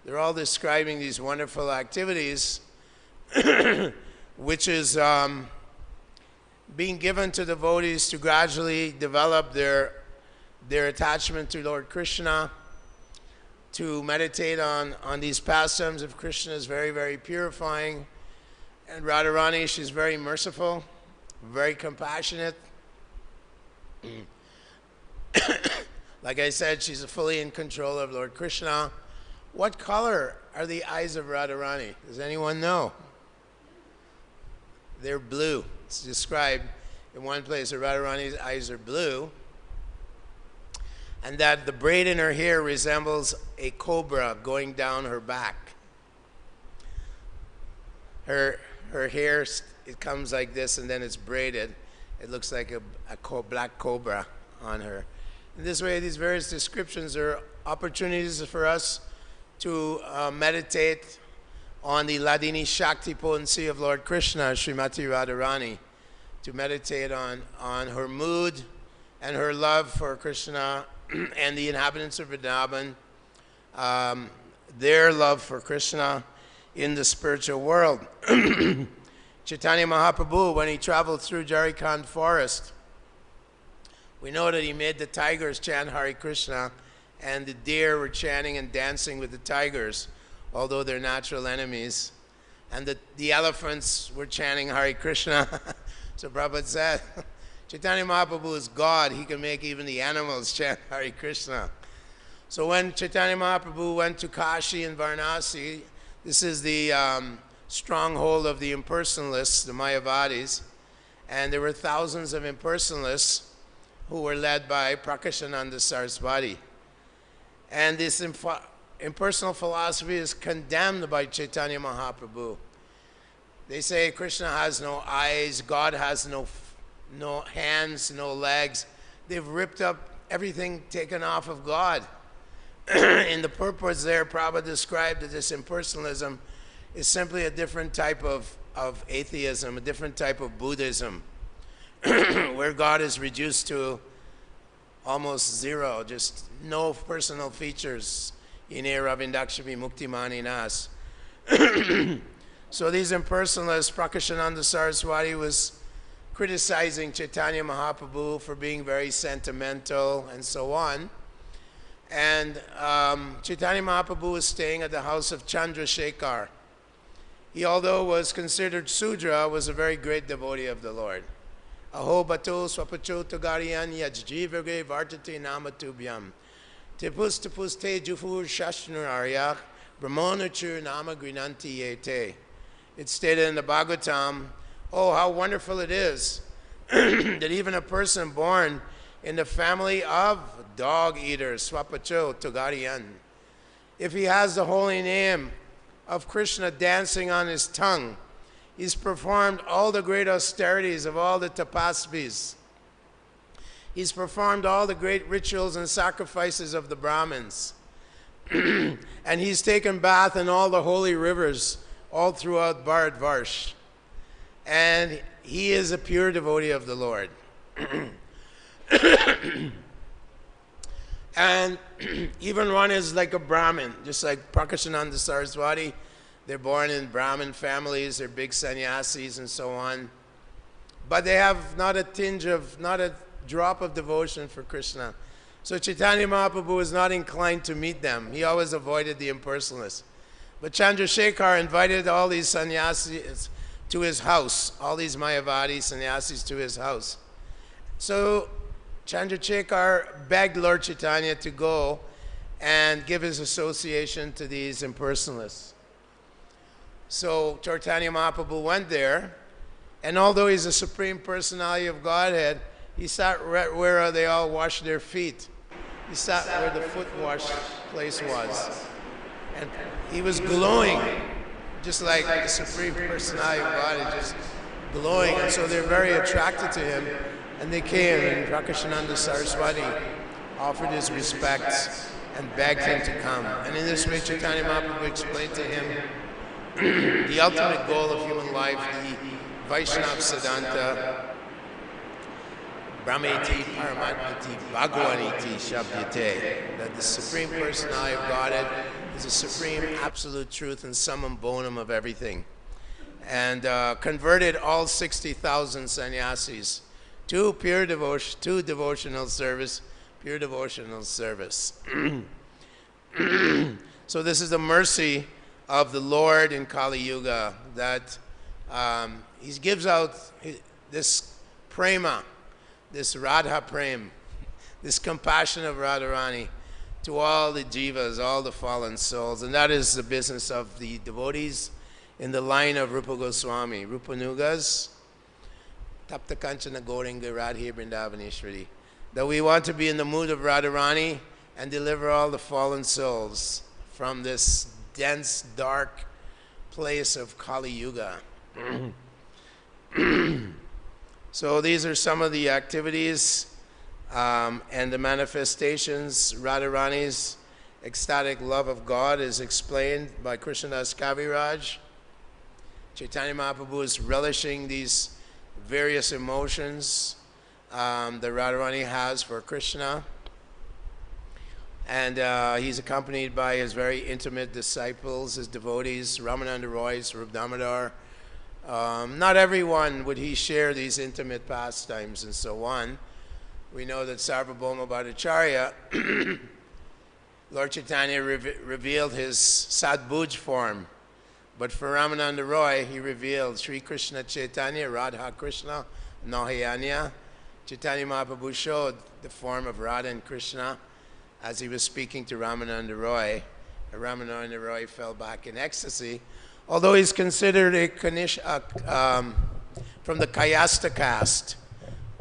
They're all describing these wonderful activities, which is being given to devotees to gradually develop their attachment to Lord Krishna. To meditate on these pastimes of Krishna is very, very purifying. And Radharani, she's very merciful, very compassionate. Like I said, she's fully in control of Lord Krishna. What color are the eyes of Radharani? Does anyone know? They're blue. It's described in one place that Radharani's eyes are blue, and that the braid in her hair resembles a cobra going down her back. Her hair, it comes like this, and then it's braided. It looks like a black cobra on her. In this way, these various descriptions are opportunities for us to meditate on the Ladini Shakti potency of Lord Krishna, Srimati Radharani, to meditate on her mood and her love for Krishna and the inhabitants of Vrindavan, their love for Krishna in the spiritual world. Chaitanya Mahaprabhu, when he traveled through Jharkhand forest, we know that he made the tigers chant Hare Krishna, and the deer were chanting and dancing with the tigers, although they're natural enemies. And the elephants were chanting Hare Krishna. So Prabhupada said, Chaitanya Mahaprabhu is God. He can make even the animals chant Hare Krishna. So when Chaitanya Mahaprabhu went to Kashi and Varanasi, this is the stronghold of the Impersonalists, the Mayavadis, and there were thousands of Impersonalists who were led by Prakashananda Saraswati. And this impersonal philosophy is condemned by Chaitanya Mahaprabhu. They say Krishna has no eyes, God has no hands, no legs. They've ripped up everything taken off of God. In the purports there, Prabhupada described that this impersonalism is simply a different type of atheism, a different type of Buddhism, where God is reduced to almost zero, just no personal features. Ine Ravindakshami Muktimani Nas. So these impersonalists, Prakashananda Saraswati was criticizing Chaitanya Mahaprabhu for being very sentimental and so on. And Chaitanya Mahaprabhu was staying at the house of Chandrasekhar. He, although was considered Sudra, was a very great devotee of the Lord. Aho bato swapacho togariyan yajjivage vartate namatubhyam. Tipus tipus te jufur shashnurarya brahmonachur nama grinanti yete. It's stated in the Bhagavatam, oh, how wonderful it is that even a person born in the family of dog eaters, swapacho togariyan, if he has the holy name of Krishna dancing on his tongue, he's performed all the great austerities of all the tapasvis. He's performed all the great rituals and sacrifices of the Brahmins. And he's taken bath in all the holy rivers all throughout Bharatvarsh. And he is a pure devotee of the Lord. And even one is like a Brahmin, just like Prakashananda Saraswati. They're born in Brahmin families, they're big sannyasis and so on. But they have not a drop of devotion for Krishna. So Chaitanya Mahaprabhu was not inclined to meet them. He always avoided the impersonalists. But Chandrasekhar invited all these sannyasis to his house, all these Mayavadi sannyasis to his house. So Chandrasekhar begged Lord Chaitanya to go and give his association to these impersonalists. So Chaitanya Mahaprabhu went there, and although he's a Supreme Personality of Godhead, he sat right where they all wash their feet. He sat where the foot wash place was. And he was glowing, just like the Supreme Personality of Godhead, just glowing. And so they're very attracted to him. And they came, and Prakashananda Saraswati offered his respects and begged him to come. And in this way, Chaitanya Mahaprabhu explained to him the ultimate goal of human life, the Vaishnava Siddhanta, Brahmeti Paramatmati Bhagavaniti Shabdyate, that the Supreme Personality of Godhead is the supreme absolute truth and summum bonum of everything. And converted all 60,000 sannyasis to pure devotion, to devotional service, pure devotional service. So this is the mercy of the Lord in Kali Yuga, that he gives out this prema, this Radha Prem, this compassion of Radharani to all the jivas, all the fallen souls. And that is the business of the devotees in the line of Rupa Goswami, Rupanugas, Tapta Kanchana Goringa Radhi Vrindavaneshwari, that we want to be in the mood of Radharani and deliver all the fallen souls from this dense, dark place of Kali Yuga. So these are some of the activities and the manifestations. Radharani's ecstatic love of God is explained by Krishnadas Kaviraj. Chaitanya Mahaprabhu is relishing these various emotions that Radharani has for Krishna. And he's accompanied by his very intimate disciples, his devotees, Ramananda Roy, Swarup Damodar. Not everyone would he share these intimate pastimes and so on. We know that Sarvabhauma Bhattacharya, Lord Chaitanya revealed his Sadbhuj form. But for Ramananda Roy, he revealed Sri Krishna Chaitanya, Radha Krishna, Nahayanya. Chaitanya Mahaprabhu showed the form of Radha and Krishna as he was speaking to Ramananda Roy. And Ramananda Roy fell back in ecstasy. Although he's considered from the Kayasta caste,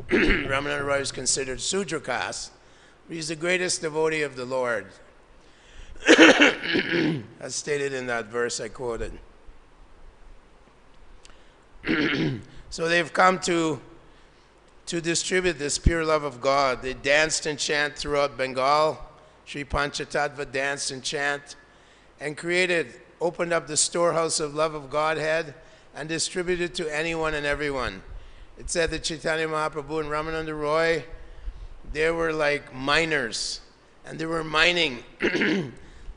Ramananda Roy is considered Sudra caste. He's the greatest devotee of the Lord, as stated in that verse I quoted. So they've come to distribute this pure love of God. They danced and chanted throughout Bengal. Sri Panchatattva danced and chanted and opened up the storehouse of love of Godhead and distributed to anyone and everyone. It said that Chaitanya Mahaprabhu and Ramananda Roy, they were like miners, and they were mining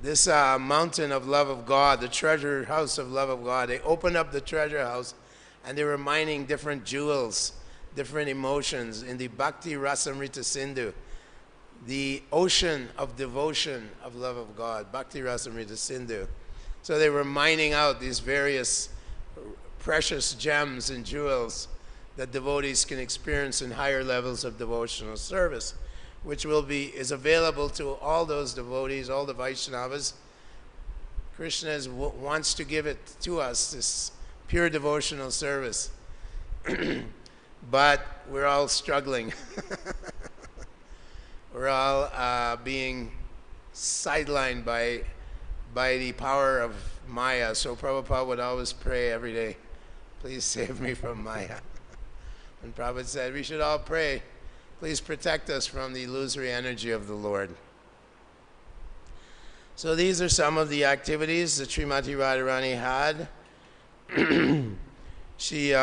this mountain of love of God, the treasure house of love of God. They opened up the treasure house, and they were mining different jewels, different emotions in the Bhakti Rasamrita Sindhu, the ocean of devotion of love of God, Bhakti Rasamrita Sindhu. So they were mining out these various precious gems and jewels that devotees can experience in higher levels of devotional service, which is available to all those devotees, all the Vaishnavas. Krishna wants to give it to us, this pure devotional service. But we're all struggling. We're all being sidelined by the power of Maya. So Prabhupada would always pray every day, please save me from Maya. And Prabhupada said, we should all pray, please protect us from the illusory energy of the Lord. So these are some of the activities that Srimati Radharani had. She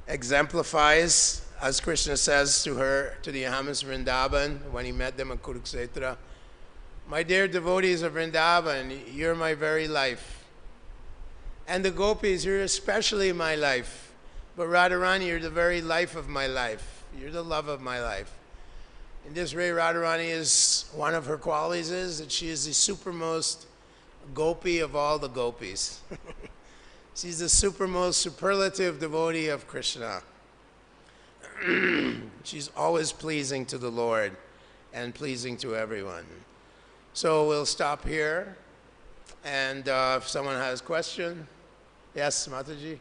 exemplifies, as Krishna says to her, to the Yamas Vrindavan, when he met them at Kurukshetra, my dear devotees of Vrindavan, you're my very life. And the gopis, you're especially my life. But Radharani, you're the very life of my life. You're the love of my life. In this way, Radharani is, one of her qualities is that she is the supermost gopi of all the gopis. She's the supermost superlative devotee of Krishna. She's always pleasing to the Lord and pleasing to everyone. So we'll stop here. And if someone has a question. Yes, Mataji?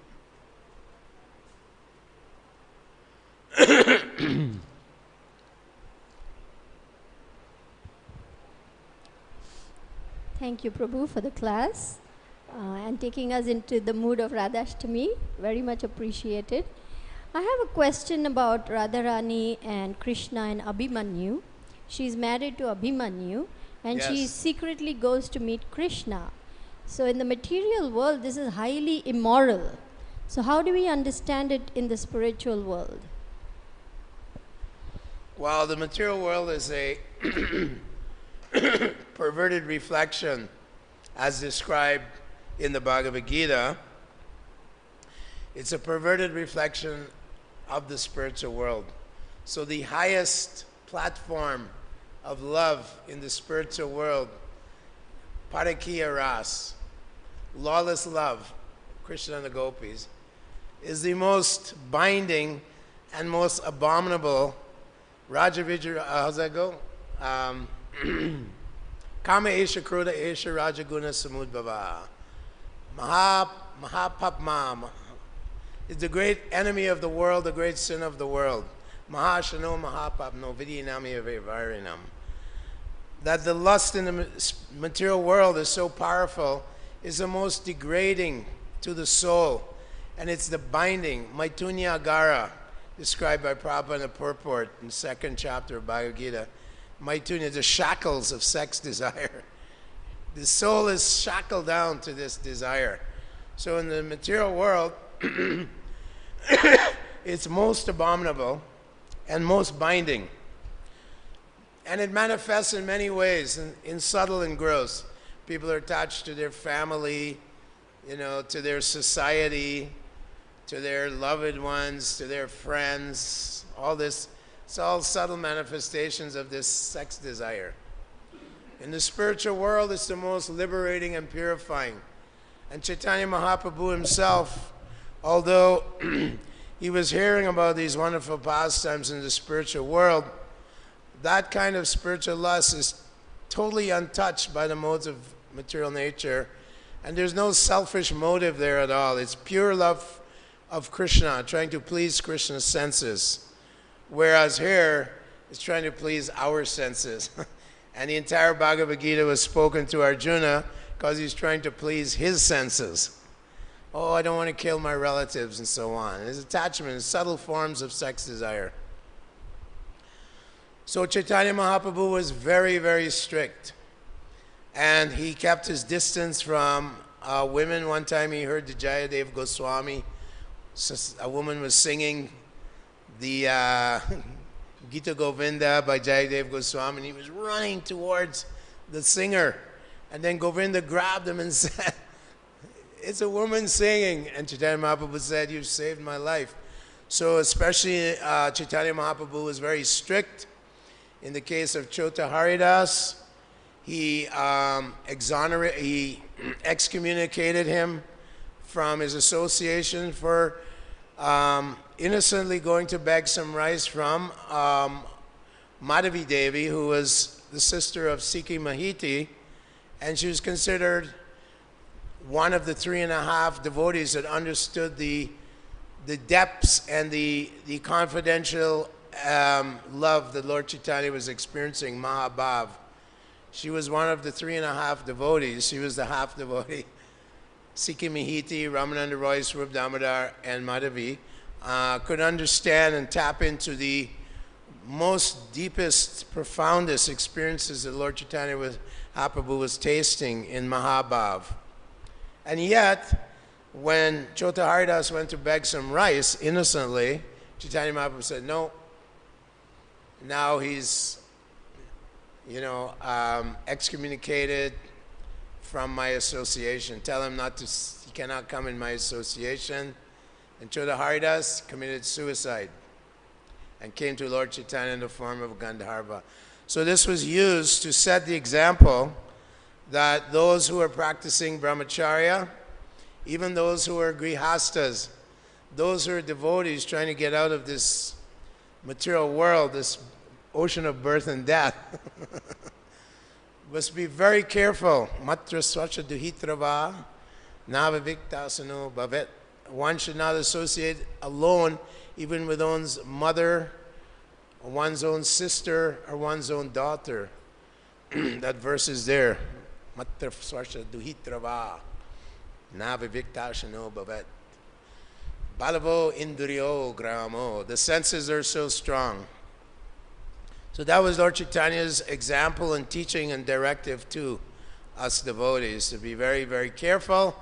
Thank you, Prabhu, for the class and taking us into the mood of Radhashtami. Very much appreciated. I have a question about Radharani and Krishna and Abhimanyu. She's married to Abhimanyu and Yes. she secretly goes to meet Krishna. So in the material world, this is highly immoral. So how do we understand it in the spiritual world? Well, the material world is a perverted reflection, as described in the Bhagavad Gita. It's a perverted reflection of the spiritual world. So the highest platform of love in the spiritual world, Parakiya Ras, lawless love, Krishna and the gopis, is the most binding and most abominable Rajavijra, how's that go? Kama Esha Kruda Esha Rajaguna Samudbhava. Mahapapma is the great enemy of the world, the great sin of the world. Mahashano Mahapapno Vidyanami Varinam. That the lust in the material world is so powerful is the most degrading to the soul. And it's the binding, Maitunya Agara, described by Prabhupada in the purport in the 2nd chapter of Bhagavad Gita. Maitunya, the shackles of sex desire. The soul is shackled down to this desire. So in the material world, it's most abominable and most binding. And it manifests in many ways, in subtle and gross. People are attached to their family, to their society, to their loved ones, to their friends, all this. It's all subtle manifestations of this sex desire. In the spiritual world, it's the most liberating and purifying. And Chaitanya Mahaprabhu himself, although he was hearing about these wonderful pastimes in the spiritual world, that kind of spiritual lust is totally untouched by the modes of material nature. And there's no selfish motive there at all. It's pure love of Krishna, trying to please Krishna's senses. Whereas here, it's trying to please our senses. And the entire Bhagavad Gita was spoken to Arjuna because he's trying to please his senses. Oh, I don't want to kill my relatives and so on. His attachment is subtle forms of sex desire. So Chaitanya Mahaprabhu was very, very strict. And he kept his distance from women. One time he heard the Jayadev Goswami, a woman was singing the Gita Govinda by Jayadev Goswami, and he was running towards the singer. And then Govinda grabbed him and said, it's a woman singing. And Chaitanya Mahaprabhu said, you've saved my life. So especially Chaitanya Mahaprabhu was very strict. In the case of Chota Haridas, he excommunicated him from his association for innocently going to beg some rice from Madhavi Devi, who was the sister of Sikhi Mahiti, and she was considered one of the 3.5 devotees that understood the depths and the confidential love that Lord Chaitanya was experiencing, Mahabhav. She was one of the 3.5 devotees. She was the half devotee. Sikhi Mahiti, Ramananda Roy, Swarup Damodar, and Madhavi could understand and tap into the most deepest, profoundest experiences that Lord Chaitanya Mahaprabhu was tasting in Mahabhav. And yet, when Chota Haridas went to beg some rice innocently, Chaitanya Mahaprabhu said, no, now he's, excommunicated from my association. Tell him he cannot come in my association. And Chota Haridas committed suicide and came to Lord Chaitanya in the form of Gandharva. So this was used to set the example that those who are practicing brahmacharya, even those who are grihastas, those who are devotees trying to get out of this material world, this ocean of birth and death, must be very careful. Matra swacha duhitrava navaviktasano bhavet. One should not associate alone, even with one's mother, or one's own sister, or one's own daughter. That verse is there. Matra swacha duhitrava navaviktasano bhavet. Balavo indriyo gramo. The senses are so strong. So that was Lord Chaitanya's example and teaching and directive to us devotees, to be very, very careful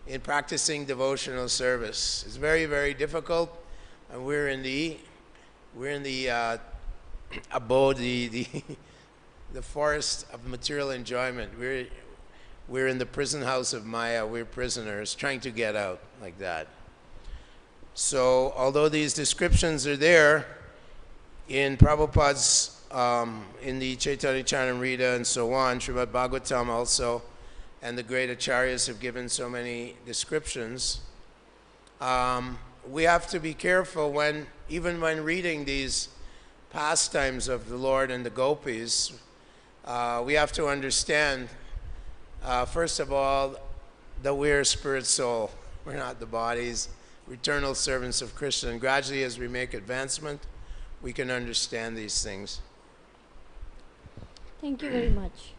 in practicing devotional service. It's very, very difficult, and we're in the abode, the forest of material enjoyment. We're in the prison house of Maya. We're prisoners trying to get out like that. So although these descriptions are there in Prabhupada's, in the Chaitanya Charitamrita and so on, Srimad Bhagavatam also, and the great acharyas have given so many descriptions, we have to be careful even when reading these pastimes of the Lord and the gopis. We have to understand, first of all, that we're a spirit soul. We're not the bodies. We're eternal servants of Krishna. And gradually, as we make advancement, we can understand these things. Thank you very much.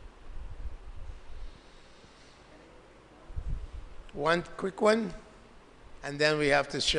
One quick one, and then we have to share.